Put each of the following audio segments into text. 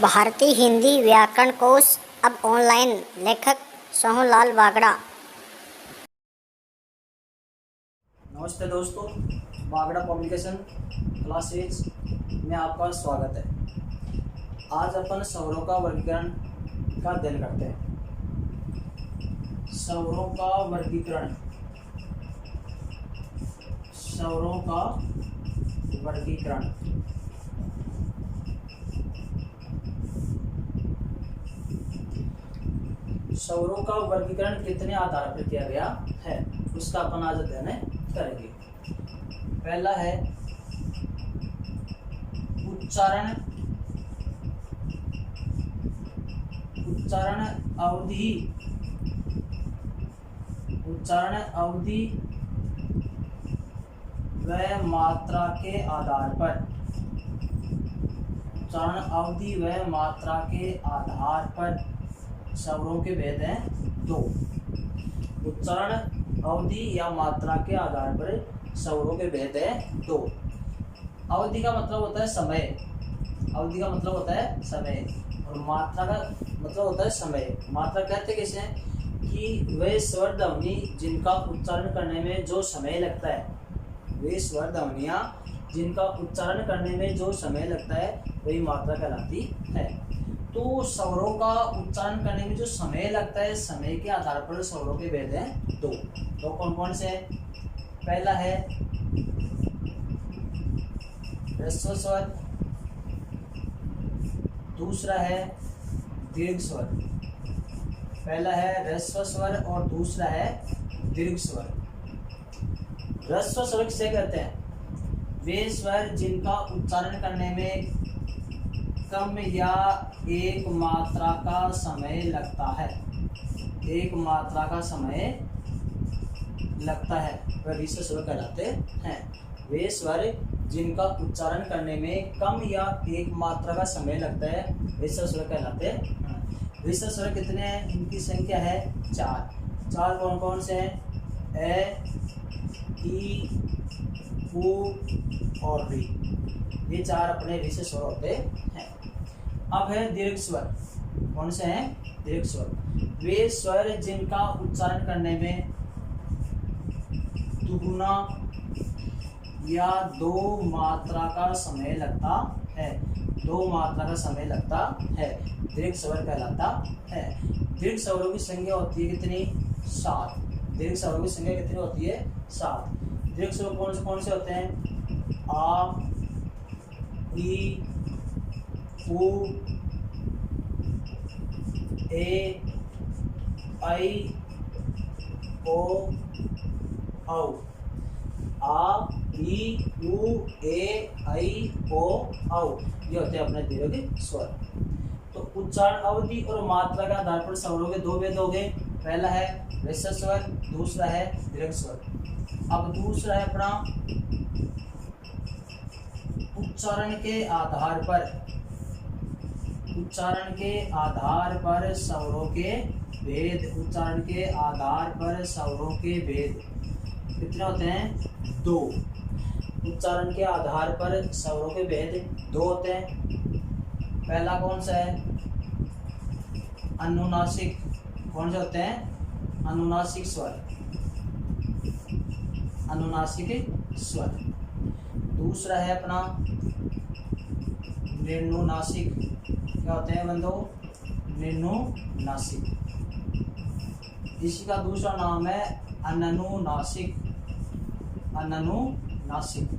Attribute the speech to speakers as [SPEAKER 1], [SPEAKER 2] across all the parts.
[SPEAKER 1] भारतीय हिंदी व्याकरण कोश अब ऑनलाइन। लेखक सोहनलाल बागड़ा।
[SPEAKER 2] नमस्ते दोस्तों, बागड़ा पब्लिकेशन क्लास 8 में आपका स्वागत है। आज अपन स्वरों का वर्गीकरण का अध्ययन करते हैं। स्वरों का वर्गीकरण, स्वरों का वर्गीकरण। स्वरों का वर्गीकरण कितने आधार पर किया गया है, उसका अपन आज अध्ययन करेंगे। पहला है उच्चारण, उच्चारण अवधि, उच्चारण अवधि व मात्रा के आधार पर, उच्चारण अवधि व मात्रा के आधार पर स्वरों के भेद हैं दो। उच्चारण अवधि या मात्रा के आधार पर स्वरों के भेद हैं दो। अवधि का मतलब होता है समय, अवधि का मतलब होता है समय, और मात्रा का मतलब होता है समय। मात्रा कहते कैसे हैं कि वे स्वर ध्वनि जिनका उच्चारण करने में जो समय लगता है, वे स्वर ध्वनियाँ जिनका उच्चारण करने में जो समय लगता है वही मात्रा कहलाती है। तो स्वरों का उच्चारण करने में जो समय लगता है, समय के आधार पर स्वरों के भेद हैं दो। तो कौन कौन से हैं? पहला है ह्रस्व स्वर, दूसरा है दीर्घ स्वर। पहला है ह्रस्व स्वर और दूसरा है दीर्घ स्वर। ह्रस्व स्वर किसे कहते हैं? वे स्वर जिनका उच्चारण करने में कम या एक मात्रा का समय लगता है, एक मात्रा का समय लगता है, वह ह्रस्व स्वर कहलाते हैं। वे स्वर जिनका उच्चारण करने में कम या एक मात्रा का समय लगता है ह्रस्व स्वर कहलाते हैं। ह्रस्व स्वर कितने हैं? इनकी संख्या है चार। चार कौन कौन से हैं? ए, ई, उ और री। ये चार अपने ह्रस्व स्वर होते हैं। अब है दीर्घ स्वर। कौन से हैं? दीर्घ स्वर वे स्वर जिनका उच्चारण करने में दुगुना या दो मात्रा का समय लगता है, दो मात्रा का समय लगता है, दीर्घ स्वर कहलाता है। दीर्घ स्वरों की संख्या होती है कितनी? 7। दीर्घ स्वरों की संख्या कितनी होती है? 7। दीर्घ स्वर कौन से होते हैं? आ, ई, उ, ए, आई, ओ, औ। आ, ई, उ, ए, आई, ओ, औ, ये होते हैं अपने दीर्घ स्वर। तो उच्चारण अवधि और मात्रा के आधार पर स्वरों के दो भेद हो गए। पहला है ह्रस्व स्वर, दूसरा है दीर्घ स्वर। अब दूसरा है अपना उच्चारण के आधार पर, उच्चारण के आधार पर स्वरों के भेद। उच्चारण के आधार पर स्वरों के भेद कितने होते हैं? दो। उच्चारण के आधार पर स्वरों के भेद दो होते हैं। पहला कौन सा है? अनुनासिक। कौन से होते हैं? अनुनासिक स्वर, अनुनासिक स्वर। दूसरा है अपना निर्नुनासिक। क्या होते हैं बंधु? निर्नुनासिक। इसी का दूसरा नाम है अनुनासिक, अनुनासिक।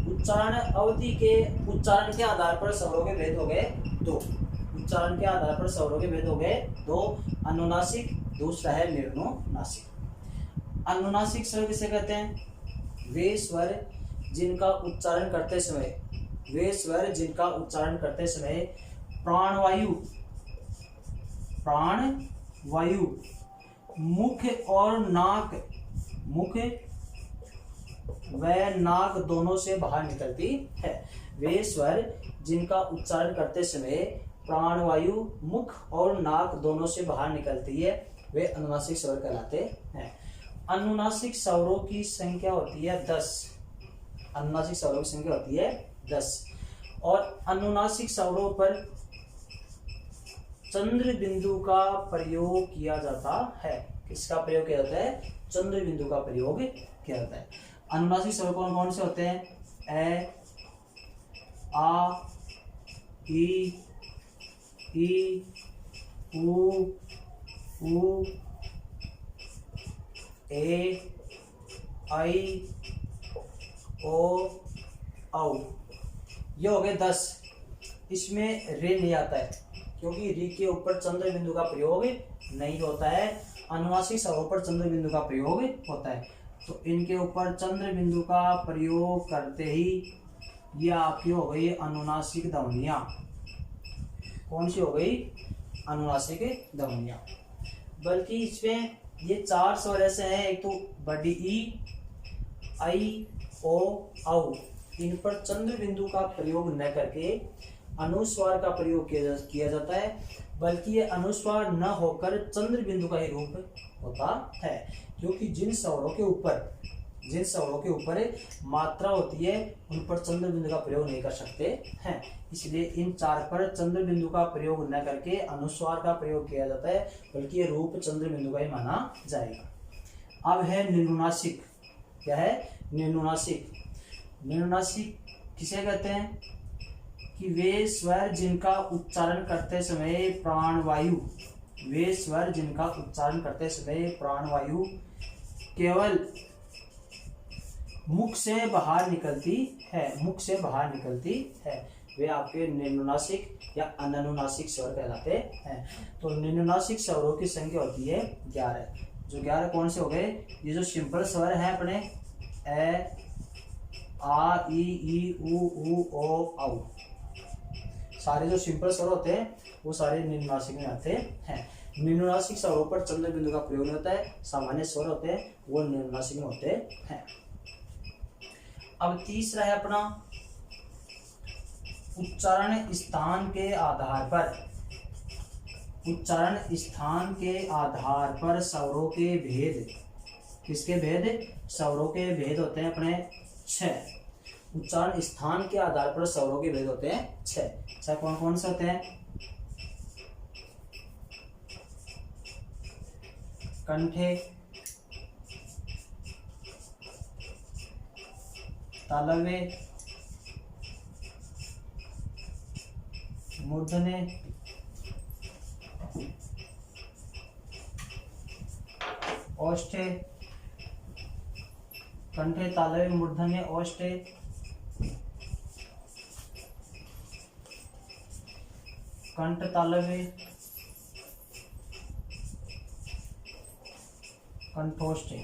[SPEAKER 2] उच्चारण अवधि के, उच्चारण के आधार पर स्वरों के भेद हो गए दो। उच्चारण के आधार पर स्वरों के भेद हो गए दो। अनुनासिक, दूसरा है निर्नुनासिक। अनुनासिक स्वर किसे कहते हैं? वे स्वर जिनका उच्चारण करते समय, वे स्वर जिनका उच्चारण करते समय प्राणवायु, प्राणवायु मुख और नाक, मुख व नाक दोनों से बाहर निकलती है। वे स्वर जिनका उच्चारण करते समय प्राणवायु मुख और नाक दोनों से बाहर निकलती है वे अनुनासिक स्वर कहलाते हैं। अनुनासिक स्वरों की संख्या होती है 10। अनुनासिक स्वरों की संख्या होती है 10। और अनुनासिक स्वरों पर चंद्र बिंदु का प्रयोग किया जाता है। किसका प्रयोग किया जाता है? चंद्र बिंदु का प्रयोग किया जाता है। अनुनासिक स्वर कौन कौन से होते हैं? ए, आ, ई, उ, ए, आई, ओ, औ। ये हो गए 10। इसमें रे नहीं आता है क्योंकि री के ऊपर चंद्र बिंदु का प्रयोग नहीं होता है। अनुनासिक स्वरों पर चंद्र बिंदु का प्रयोग होता है। तो इनके ऊपर चंद्र बिंदु का प्रयोग करते ही ये आपकी हो गई अनुनासिक ध्वनियां। कौन सी हो गई? अनुनासिक ध्वनियां। बल्कि इसमें ये 4 स्वर ऐसे हैं, एक तो बड़ी ई, आई, ओ, औ। इन पर चंद्र बिंदु का प्रयोग न करके अनुस्वार का प्रयोग किया जाता है, बल्कि ये अनुस्वार न होकर चंद्र बिंदु का ही रूप होता है। क्योंकि जिन स्वरों के ऊपर मात्रा होती है उन पर चंद्र बिंदु का प्रयोग नहीं कर सकते हैं। इसलिए इन 4 पर चंद्र बिंदु का प्रयोग न करके अनुस्वार का प्रयोग किया जाता है, बल्कि ये रूप चंद्र बिंदु का ही माना जाएगा। अब है निनुनासिक। क्या है? निनुनासिक। निनुनासिक किसे कहते हैं? कि वे स्वर जिनका उच्चारण करते समय प्राणवायु केवल मुख से बाहर निकलती है, वे आपके निनुनासिक या अननुनासिक स्वर कहलाते हैं। तो निनुनासिक स्वरों की संख्या होती है 11। जो 11 कौन से हो गए? ये जो सिंपल स्वर है अपने ए, आ, ई, उ, ओ, औ। सारे जो सिंपल स्वर होते हैं वो सारे निनुनासिक में आते हैं। निनुनासिक स्वरों पर चंद्र बिंदु का प्रयोग नहीं होता है। सामान्य स्वर होते हैं वो निनुनासिक में होते हैं। अब तीसरा है अपना उच्चारण स्थान के आधार पर स्वरों के भेद। किसके भेद? स्वरों के भेद होते हैं अपने 6। उच्चारण स्थान के आधार पर स्वरों के भेद होते हैं 6। कौन कौन से होते हैं? कंठे, तालव्य, मूर्धन्य, ओष्ठे। कंठे, तालव्य, मूर्धन्य, ओष्ठे। कंठ, तालव्य, कंठोष्ठे।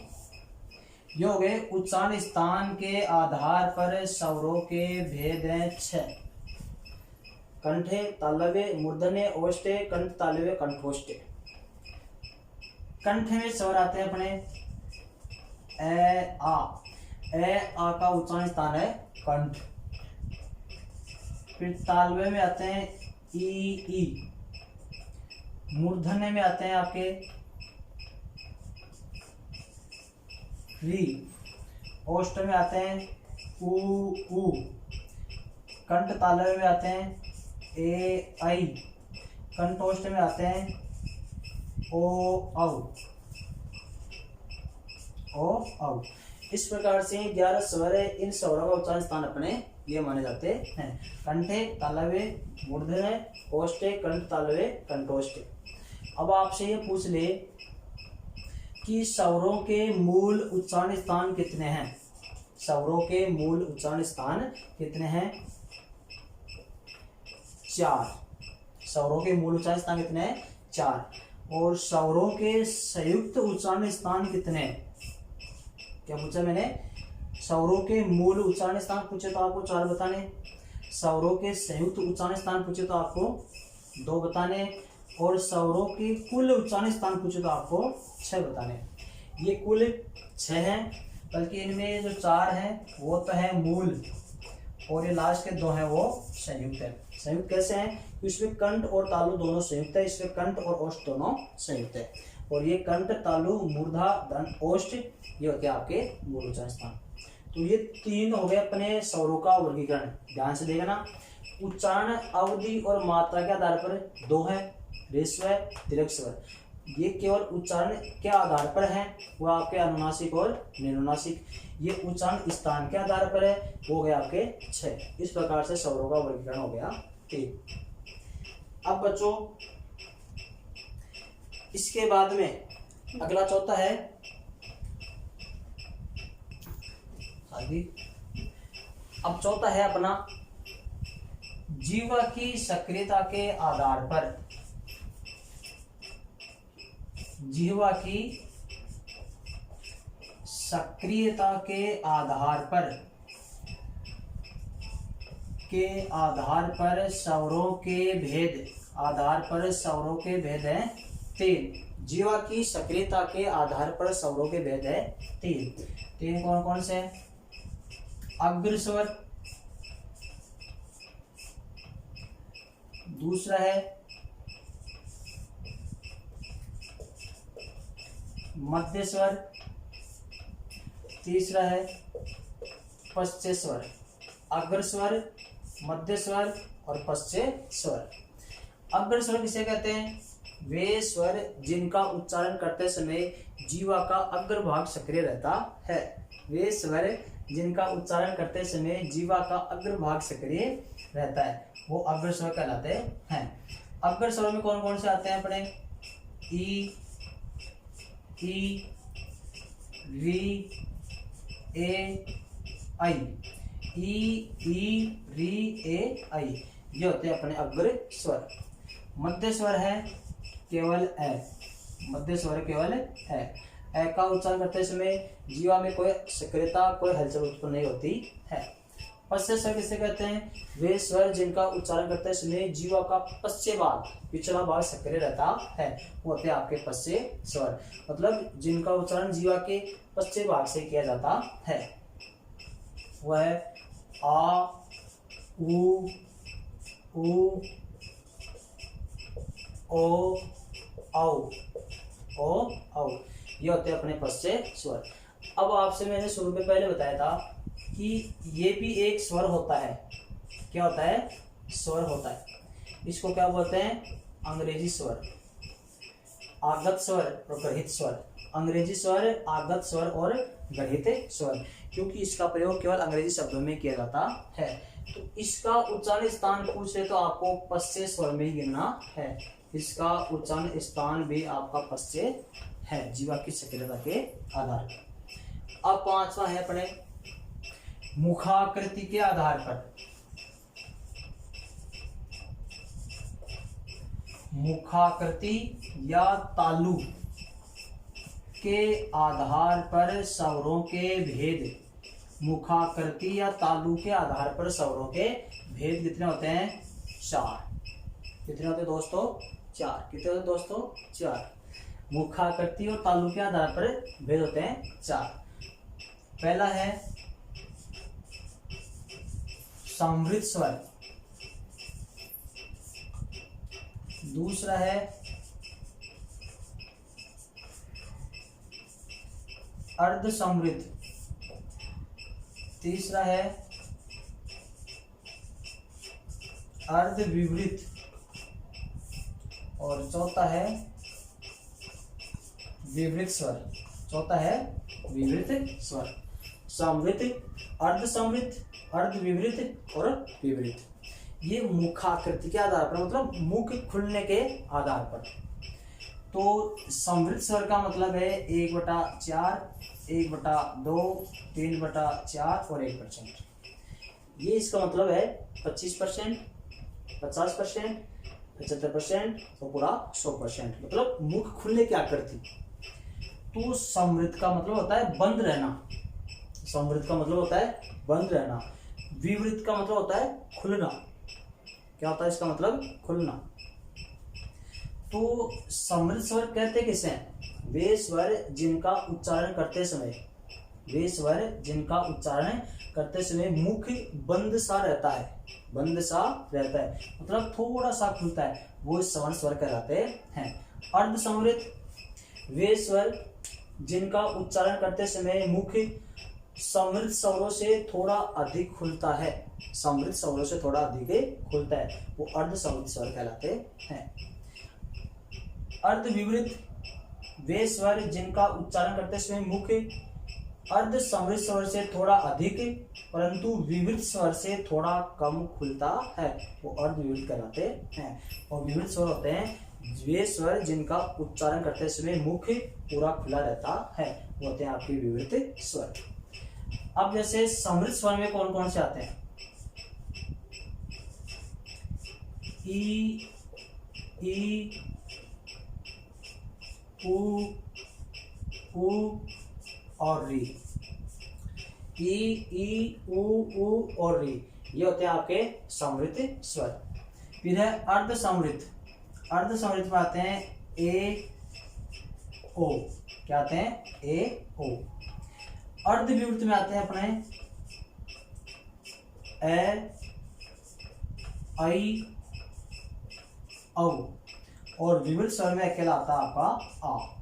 [SPEAKER 2] ये हो गए उच्चारण स्थान के आधार पर स्वरों के भेद हैं 6। कंठे, तालव्य, मूर्धन्य, ओष्ठे, कंठ, तालव्य, कंठोष्ठे। कंठ में स्वर आते हैं अपने ए, आ। ए, आ का उच्चारण स्थान है कंठ। फिर तालव्य में आते हैं ई। मूर्धन्य में आते हैं आपके री। ओष्ठ में आते हैं उ। कंठ तालव्य में आते हैं ए, आई। कंठोष्ठ में आते हैं ओ, औ। इस प्रकार से 11 स्वर है। इन स्वरों का उच्चारण स्थान अपने ये माने जाते हैं। कंठे, तालव्य, मूर्धन्य, ओष्ठे, कंठ, तालव्य, कंठोष्ठे। अब आपसे ये पूछ ले कि स्वरों के मूल उच्चारण स्थान कितने हैं? स्वरों के मूल उच्चारण स्थान कितने हैं? 4। स्वरों के मूल उच्चारण स्थान कितने हैं? 4। और स्वरों के संयुक्त उच्चारण स्थान कितने? क्या पूछा मैंने? स्वरों के मूल उच्चारण स्थान पूछे तो आपको 4 बताने। स्वरों के संयुक्त उच्चारण स्थान पूछे तो आपको 2 बताने। और स्वरों के कुल उच्चारण स्थान पूछे तो आपको 6 बताने। ये कुल 6 हैं, बल्कि इनमें जो 4 हैं वो तो है मूल, और ये लास्ट के 2 हैं वो संयुक्त है। संयुक्त कैसे हैं? इसमें कंठ और तालु दोनों संयुक्त है, इसमें कंठ और ओष्ठ दोनों संयुक्त है। और ये कंठ, तालु, मूर्धा, दंड, ओष्ठ ये होते हैं आपके मूल उच्चारण स्थान। तो ये 3 हो गए अपने स्वरों का वर्गीकरण। ध्यान से देखना, उच्चारण अवधि और मात्रा के आधार पर 2 है, ह्रस्व दीर्घ स्वर। ये केवल उच्चारण के आधार पर है, वो आपके अनुनासिक और निरुनासिक। ये उच्चारण स्थान के आधार पर है, वो हो गया आपके 6। इस प्रकार से स्वरों का वर्गीकरण हो गया 3। अब बच्चों इसके बाद में अगला चौथा है आगे। अब चौथा है अपना जीवा की सक्रियता के आधार पर। जीवा की सक्रियता के आधार पर स्वरों के भेद, है 3। जीवा की सक्रियता के आधार पर स्वरों के भेद है 3 कौन कौन से हैं? अग्र स्वर, दूसरा है मध्य स्वर, तीसरा है पश्च स्वर। अग्र स्वर, मध्य स्वर और पश्च स्वर। अग्र स्वर किसे कहते हैं? वे स्वर जिनका उच्चारण करते समय जीवा का अग्रभाग सक्रिय रहता है। वे स्वर जिनका उच्चारण करते समय जीवा का अग्रभाग सक्रिय रहता है, वो अग्र स्वर कहलाते हैं। अग्र स्वर में कौन कौन से आते हैं अपने? ई, री, ए, आई। ई, री, ए, आई, ये होते हैं अपने अग्र स्वर। मध्य स्वर है केवल ए, मध्य स्वर केवल है। ए का उच्चारण करते समय जीवा में कोई सक्रियता, कोई हलचल उत्पन्न नहीं होती है। पश्च स्वर किसे कहते हैं? वे स्वर जिनका उच्चारण करते समय जीवा का पश्च भाग, पिछला भाग सक्रिय रहता है, वो होते हैं आपके पश्च स्वर। मतलब जिनका उच्चारण जीवा के पश्च भाग से किया जाता है। वह है आ, उ, ओ, औ, ये होते हैं अपने पश्च स्वर। अब आपसे मैंने शुरू में पहले बताया था कि ये भी एक स्वर होता है। क्या होता है? स्वर होता है। इसको क्या बोलते हैं? अंग्रेजी स्वर, आगत स्वर और ग्रहित स्वर। अंग्रेजी स्वर, आगत स्वर और ग्रहित स्वर, क्योंकि इसका प्रयोग केवल अंग्रेजी शब्दों में किया जाता है। तो इसका उच्चारण स्थान पूछे तो आपको पश्च स्वर में ही गिनना है। इसका उच्चारण स्थान भी आपका पश्च है, जीवा की सक्रियता के आधार पर। अब पांचवा है अपने मुखाकृति के आधार पर। मुखाकृति या तालु के आधार पर स्वरों के भेद। मुखाकृति या तालु के आधार पर स्वरों के भेद कितने होते हैं? 4। कितने होते हैं दोस्तों? 4। कितने होते हैं दोस्तों? 4। मुखाकृति और तालु के आधार पर भेद होते हैं 4। पहला है समृद्ध स्वर, दूसरा है अर्ध समृद्ध, तीसरा है अर्ध विवृत और चौथा है विवृत स्वर। चौथा है विवृत स्वर। समृद्ध, अर्ध समृद्ध, अर्ध विवृत और विवृत। ये मुखाकृति के आधार पर, मतलब मुख खुलने के आधार पर। तो समृद्ध स्वर का मतलब है 1/4, 1/2, 3/4 और 1%। ये इसका मतलब है 25%, 50%, 75% और पूरा 100%, मतलब मुख खुलने की आकृति। तो समृद्ध का मतलब होता है बंद रहना। समृद्ध का मतलब होता है बंद रहना। विवृत का मतलब होता है खुलना। क्या होता है इसका मतलब? खुलना। तो समृद्ध स्वर कहते किसे हैं? वे स्वर जिनका उच्चारण करते समय, वे स्वर जिनका उच्चारण करते समय मुख बंद सा रहता है, बंद सा रहता है, मतलब थोड़ा सा खुलता है, वो सवर्ण स्वर कहलाते हैं। अर्ध समृद्ध, वे स्वर जिनका उच्चारण करते समय मुख समृद्ध स्वरों से थोड़ा अधिक खुलता है, समृद्ध स्वरों से थोड़ा अधिक खुलता है, वो अर्ध समृद्ध स्वर कहलाते हैं। अर्ध विवृत वे स्वर जिनका उच्चारण करते समय मुख अर्ध समृद्ध स्वर से थोड़ा अधिक परंतु विवृत स्वर से थोड़ा कम खुलता है, वो अर्ध विवृत कहलाते हैं। और विवृत स्वर होते हैं वे स्वर जिनका उच्चारण करते समय मुख पूरा खुला रहता है, वो होते हैं आपके विवृत स्वर। अब जैसे समृद्ध स्वर में कौन कौन से आते हैं? ई, उ और री। ई, उ और री, ये होते हैं आपके समृद्ध स्वर। फिर है अर्ध समृद्ध। अर्ध समृद्ध में आते हैं ए, ओ। क्या आते हैं? ए, ओ। अर्ध विवृत में आते हैं अपने ए, आई, औ। और विवृत स्वर में अकेला आता है आपका आ।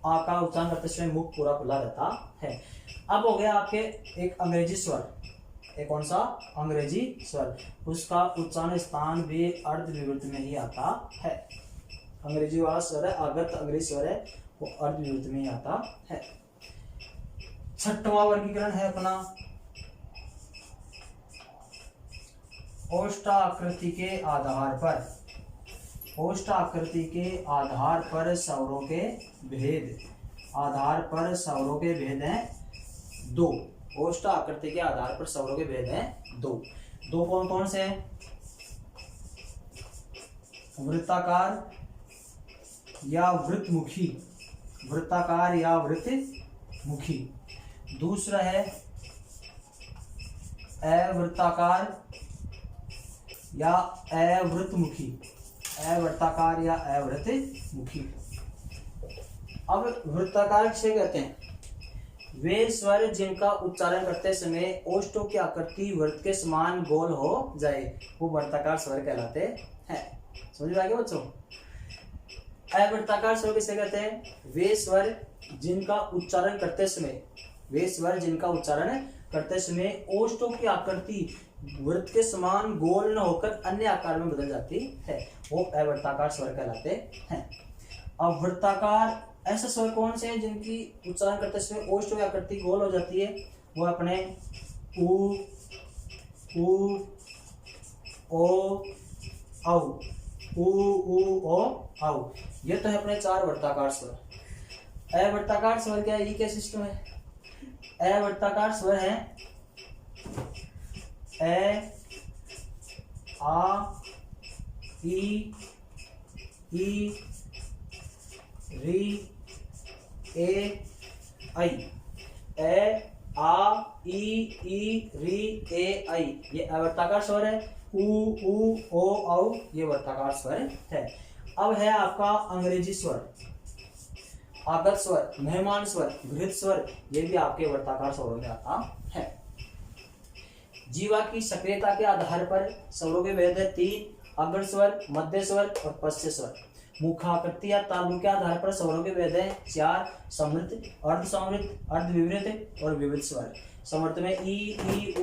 [SPEAKER 2] आ का उच्चारण करते समय मुख पूरा खुला रहता है। अब हो गया आपके एक अंग्रेजी स्वर। एक कौन सा? अंग्रेजी स्वर। उसका उच्चारण स्थान भी अर्ध विवृत में ही आता है। अंग्रेजी वाला स्वर है, आगत अंग्रेजी स्वर है, वो अर्ध विवृत में ही आता है। छठवां वर्गीकरण है अपना ओष्ठाकृति के आधार पर। ओष्ठाकृति के आधार पर स्वरों के भेद। आधार पर स्वरों के भेद हैं दो। ओष्ठाकृति के आधार पर स्वरों के भेद हैं दो। दो कौन कौन से हैं? वृत्ताकार या वृत्तमुखी। वृत्ताकार या वृत्तमुखी। दूसरा है अवृत्ताकार या अवृत्तमुखी। अवृत्ताकार या अवृत्तमुखी। अब वृत्ताकार किसे कहते हैं? वे स्वर जिनका उच्चारण करते समय ओष्ठों की आकृति वृत्त के समान गोल हो जाए, वो वृत्ताकार स्वर कहलाते हैं। समझ में आ गया बच्चों? अवृत्ताकार स्वर किसे कहते हैं? वे स्वर जिनका उच्चारण करते समय, वे स्वर जिनका उच्चारण करते समय ओष्ठों की आकृति वृत्त के समान गोल न होकर अन्य आकार में बदल जाती है, वो अवृत्ताकार स्वर कहलाते हैं। अब वृत्ताकार ऐसे स्वर कौन से हैं जिनकी उच्चारण करते समय ओष्ठों की आकृति गोल हो जाती है? वो अपने उ, ओ, औ। उ, ओ, औ। ये तो है अपने चार वृत्ताकार स्वर। अवृत्ताकार स्वर क्या है? ये क्या सिस्टम है? अवृत्ताकार स्वर है ए, आ, ई, री, ए, आई। ए, आ, ई, री, ए, आई, ये अवृत्ताकार स्वर है। उ, ओ, औ, ये वृत्ताकार स्वर है। अब है आपका अंग्रेजी स्वर। आगत स्वर, मेहमान स्वर, घृत स्वर, ये भी आपके वृत्ताकार स्वरों में आता है। जीवा की सक्रियता के आधार पर स्वरों के भेद है तीन: अग्र स्वर, मध्य स्वर और पश्च स्वर। मुखाकृति या तालु के आधार पर स्वरों के भेद है चार: समृद्ध, अर्ध समृद्ध, अर्ध विवृत और विवृत स्वर। समृद्ध में ई,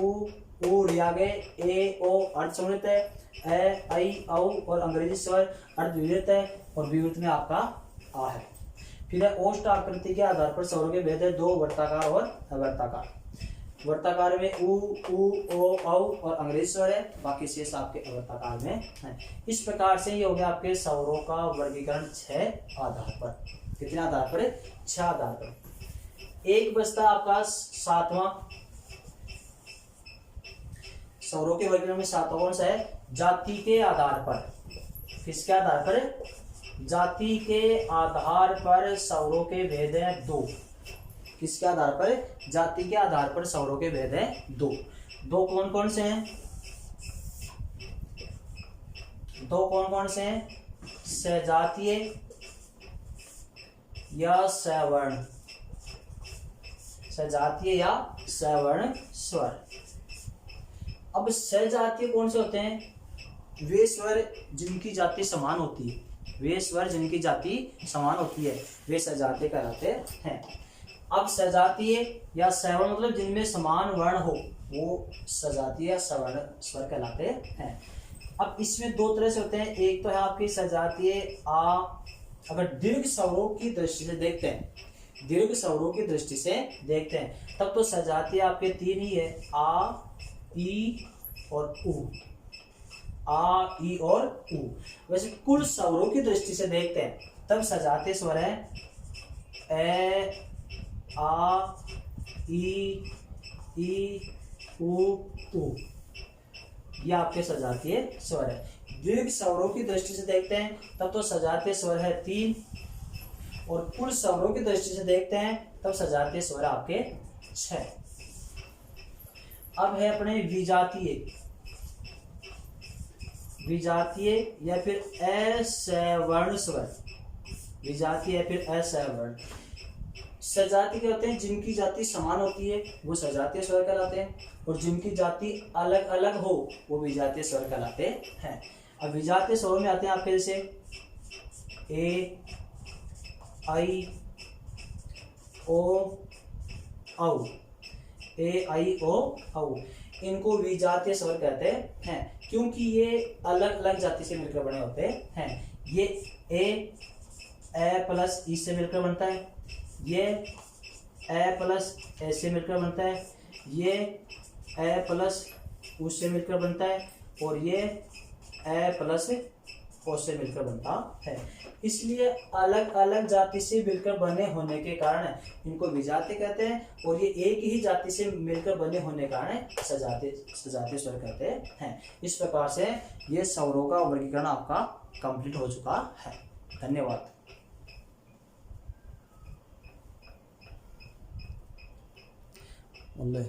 [SPEAKER 2] उ री आ गए, ए, ओ अर्ध समृद्ध है, ए, आई, औ और अंग्रेजी स्वर अर्ध विवृत है और विवृत में आपका आ है। फिर है ओष्ठ आकृति के आधार पर स्वरों के भेद है दो: वर्ताकार और अवर्ताकार। वर्ताकार में उ, ओ, औ और अंग्रेजी स्वर है, बाकी शेष आपके अवर्ताकार में है। इस प्रकार से ये हो गया आपके स्वरों का वर्गीकरण 6 आधार पर। कितने आधार पर? 6 आधार पर। एक बचता आपका 7वां। स्वरों के वर्गीकरण में 7वां कौन सा है? जाति के आधार पर। किसके आधार पर? जाति के आधार पर स्वरों के भेद हैं 2। किसके आधार पर? जाति के आधार पर स्वरों के भेद हैं 2। दो कौन कौन से हैं? दो कौन कौन से हैं? सजातीय या सवर्ण। सजातीय या सवर्ण स्वर। अब सजातीय कौन से होते हैं? वे स्वर जिनकी जाति समान होती है। वे स्वर जिनकी जाति समान होती है वे सजातीय कहलाते हैं। अब सजातीय या सवर्ण मतलब जिनमें समान वर्ण हो वो सजातीय या सवर्ण स्वर कहलाते हैं। अब इसमें दो तरह से होते हैं, एक तो है आपकी सजातीय आ, अगर दीर्घ स्वरों की दृष्टि से देखते हैं, दीर्घ स्वरों की दृष्टि से देखते हैं तब तो सजातीय आपके तीन ही है, आ, ई और उ, आ, ई और उ। वैसे कुल स्वरों की दृष्टि से देखते हैं तब सजातीय स्वर है ए, आ, ई, उ। ये आपके सजातीय स्वर है। दीर्घ स्वरों की दृष्टि से देखते हैं तब तो सजातीय स्वर है 3 और कुल स्वरों की दृष्टि से देखते हैं तब सजातीय स्वर आपके 6। अब है अपने विजातीय, विजातीय या फिर असवर्ण स्वर, विजातीय या फिर असवर्ण। सजातीय क्या होते हैं, जिनकी जाति समान होती है वो सजातीय स्वर कहलाते हैं और जिनकी जाति अलग अलग हो वो विजातीय स्वर कहलाते हैं। अब विजातीय स्वरों में आते हैं आपके जैसे ए, आई, ओ, औ, ए, आई, ओ, औ। इनको विजातीय स्वर कहते हैं क्योंकि ये अलग अलग जाति से मिलकर बने होते हैं। ये ए प्लस ई से मिलकर बनता है, ये ए प्लस ए से मिलकर बनता है, ये ए प्लस उ से मिलकर बनता है और ये ए प्लस ओ से मिलकर बनता है। इसलिए अलग अलग जाति से मिलकर बने होने के कारण इनको विजातीय कहते हैं और ये एक ही जाति से मिलकर बने होने के कारण सजातीय स्वर कहते हैं। इस प्रकार से ये स्वरों का वर्गीकरण आपका कंप्लीट हो चुका है। धन्यवाद।
[SPEAKER 3] बोले